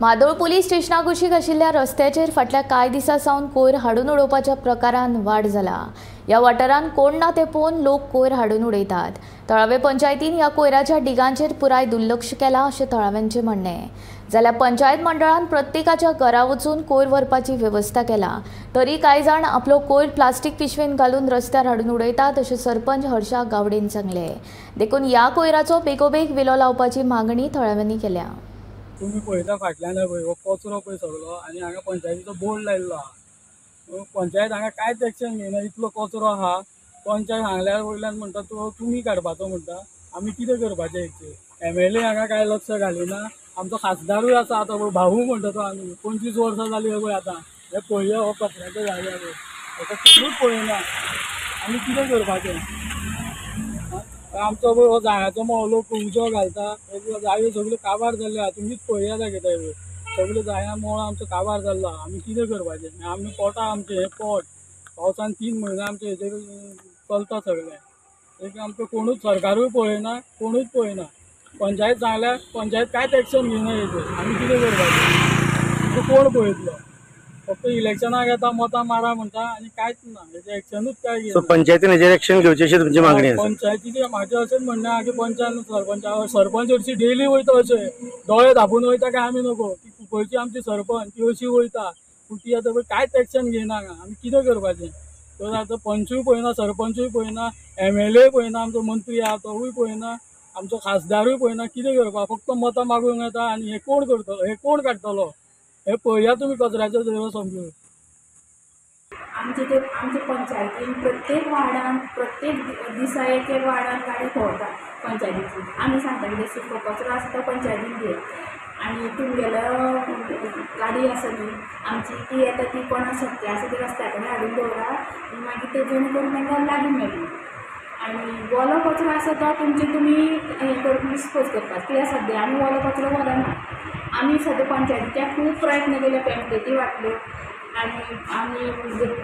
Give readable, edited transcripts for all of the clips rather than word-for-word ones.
मादोळ police स्टेशना कुशीक आशिल्ल्या रस्त्याचेर फाटल्या कांय दिसां सावन कोयर हाडून उडोवपाच्या प्रकारांत वाड जाला। ह्या वाठारांत कोण ना ते पळोवन लोक कोयर हाडून उडयतात। तळावे पंचायतीन ह्या कोयराच्या डिगांचेर पुराय दुर्लक्ष केलां अशें तळाव्यांचें म्हणणें। जाल्यार पंचायत मंडळान प्रत्येकाच्या घरा वचून कोयर व्हरपाची वेवस्था केला, तरी कांय जाण आपलो कोयर प्लास्टीक पिशवेन घालून रस्त्यार हाडून उडयतात अशें सरपंच हर्षा गावडेन सांगले। देखून ह्या कोयराचो बेगोबेग विलो लावपाची मागणी तळाव्यांनी केल्या। तुम्ही पळयता फाटल्यान पळय हो कचरो पळय सगळो आनी हांगा पंचायतीचो बोर्ड लायल्लो आहा। पंचायत हांगा कांयच एक्शन घेयना। इतलो कचरो आहा, पंचायत सांगल्यार वयल्यान म्हणटा तो तुमी काडपाचो म्हणटा। आमी कितें करपाचें हेचेर? MLA हांगा कांय लक्ष घालिना। आमचो खासदारूय आसा आतां पळय भाऊ म्हणटा तो आमी 25 वर्सां जालीं पळय आतां। हे पळया हो कचऱ्याचो जाग्यार पळय, हेका कोणूच पळयना। आमी कितें करपाचें? आमचो पळय हो जायाचो मोहलो उजो घालता, जायो सगळ्यो काबार जाल्यो। तुमीच पळयात कितें पळय सगळ्यो जाया मोळ आमचो काबार जाल्लो आहा। आमी कितें करपाचें? आमी पोटा आमचें हें पोट पावसान 3 म्हयने आमचे हेचेर चलता सगळें। एक आमकां कोणूच सरकारूय पळयना, कोणूच पळयना। पंचायत सांगल्यार पंचायत कांयच एक्शन घेयना हेचेर। आमी कितें करपाचें? कोण पळयतलो? फक्त इलेक्शनाक येता मतां मारा म्हणटा आनी कांयच ना, हेचें एक्शनूच कांय घेयना। पंचायतीन हेचेर एक्शन घेवचें अशी तुमची मागणी आसा? पंचायतीचें म्हाजें अशेंच म्हणणें आहा की पंचायत सरपंच हरशीं डेली वयता अशें दोळे धांपून वयता काय आमी नको। ती खंयची आमची सरपंच ती अशी वयता, पूण ती आतां कांयच एक्शन घेयना हांगा। आमी कितें करपाचें? तर आतां पंचूय पळयना, सरपंचूय पळयना, MLA पळयना, आमचो मंत्री आहा तोवूय पळयना, आमचो खासदारूय पळयना। कितें करपा? फक्त मतां मागूंक येता आनी हे कोण करतलो? हे कोण काडटलो? हे पळया तुमी कचऱ्याचो देरो समजून। आमचे पंचायतीन प्रत्येक वार्डान प्रत्येक दिसा एक वार्डान गाडी भोंवता पंचायतीची। आमी सांगता कितें सुको कचरो आसा तो पंचायतीन घे आनी तुमगेलो गाडी आसा न्ही आमची ती येता ती कोणा शक्य आसा ती रस्त्या कडेन हाडून दवरा आनी मागीर ते जेणे करून तांकां लागीं मेळटली। आनी वोलो कचरो आसा तो तुमी हें करून डिस्पोज करपाक। कित्याक सद्या आमी वोलो कचरो व्हरना। आमी सद्या पंचायतीचे खूब प्रयत्न केले, पॅम्पलेटी वाटल्यो आनी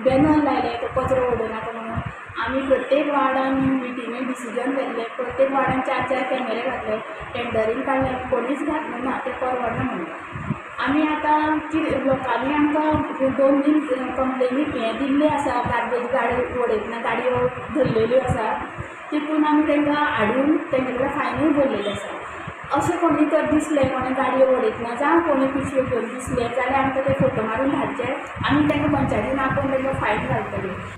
बॅनर लायले तो कचरो उडोवनाका म्हणून। आमी प्रत्येक वार्डान मिटिंगेक डिसिजन घेतलें, प्रत्येक वार्डान 4-4 कॅमेरे घातले, टेंडरींग काडलें, कोणीच घातलें ना, ते परवडना म्हणून। आमी आतां कितें लोकांनी आमकां 2 दीन कंप्लेनी हें दिल्ली आसा, गार्बेज गाडी उडयतना गाडयो धरलेल्यो आसा, तितून आमी तांकां हाडून तेंचे कडेन फायनूय भरलेली आसा। अशें कोणी तर दिसलें कोणी गाडयो उडयतना जावं कोणी पिशव्यो घेवन दिसलें जाल्यार आमकां ते फोटो मारून धाडचे, आमी तांकां पंचायतीन आपोवन तांकां फायन घालतलीं।